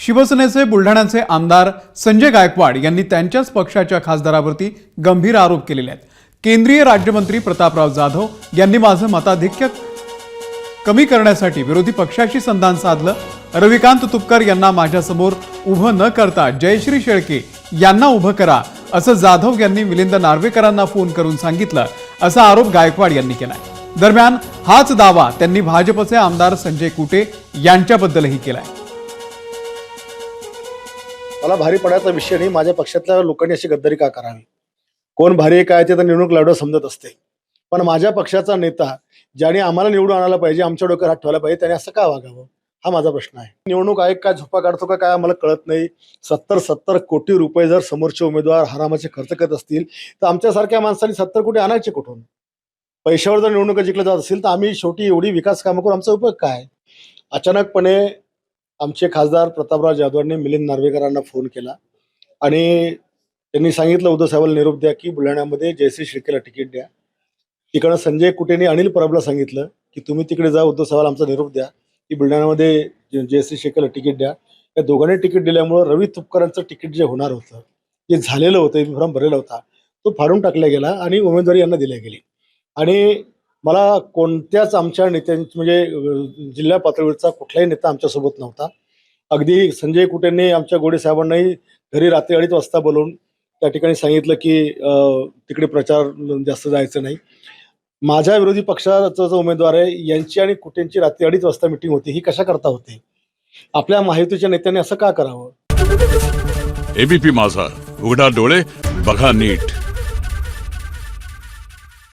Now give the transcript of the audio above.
शिवसेनेचे बुलढाण्याचे आमदार संजय गायकवाड यांनी त्यांच्याच पक्षाच्या खासदारावरती गंभीर आरोप केलेले आहेत। केंद्रीय राज्यमंत्री प्रतापराव जाधव यांनी माझं मताधिक्य कमी करण्यासाठी विरोधी पक्षाशी संधान साधलं। रविकांत तुपकर यांना माझ्यासमोर उभं न करता जयश्री शेळके यांना उभं करा असं जाधव यांनी मिलिंद नार्वेकरांना फोन करून सांगितलं, असा आरोप गायकवाड यांनी केलाय। दरम्यान हाच दावा त्यांनी भाजपचे आमदार संजय कुटे यांच्याबद्दलही केलाय। मला भारी पडायचा विषय नाही, माझ्या पक्षातल्या लोकांनी अशी गद्दारी का करावी? कोण भारी काय ते तर निवडणूक लढवत समजत असते, पण माझ्या पक्षाचा नेता ज्याने आम्हाला निवडून आणायला पाहिजे, आमच्या डोक्यावर हात ठेवायला पाहिजे, त्याने असं का वागावं हा माझा प्रश्न आहे। निवडणूक आयोग काय झोपा काढतो का काय आम्हाला कळत नाही। 70 कोटी रुपये जर समोरचे उमेदवार हरामाचे खर्च करत असतील तर आमच्यासारख्या माणसांनी 70 कोटी आणायचे कुठून? पैशावर जर निवडणुका जिंकल्या जात असेल तर आम्ही शेवटी एवढी विकास कामं करून आमचा उपयोग काय? अचानकपणे आमचे खासदार प्रतापराव जाधवांनी मिलिंद नार्वेकरांना फोन केला आणि त्यांनी सांगितलं उद्धव साहेबांना निरोप द्या की बुलढाण्यामध्ये जयश्री शेळकेला तिकीट द्या। तिकडं संजय कुटेंनी अनिल परबला सांगितलं की तुम्ही तिकडे जा, उद्धव साहेबांना आमचा निरोप द्या की बुलढाण्यामध्ये जयश्री शेळकेला तिकीट द्या। या दोघांनी तिकीट दिल्यामुळं रवी तुपकरांचं तिकीट जे होणार होतं, जे झालेलं होतं, फॉर्म भरलेला होता, तो फाडून टाकला गेला आणि उमेदवारी यांना दिली गेली। आणि मला कोणत्याच आमच्या नेत्यांची म्हणजे जिल्हा पातळीवरचा कुठलाही नेता आमच्यासोबत नव्हता। अगदी संजय कुटेंनी आमच्या गोडे साहेबांनाही घरी रात्री 2:30 वाजता बोलवून त्या ठिकाणी सांगितलं की तिकडे प्रचार जास्त जायचं नाही। माझ्या विरोधी पक्षाचा जो उमेदवार आहे यांची आणि कुटेंची रात्री 2:30 वाजता मिटिंग होती, ही कशा करता होते? आपल्या महायुतीच्या नेत्यांनी असं का करावं? एबीपी माझा, उघडा डोळे बघा नीट।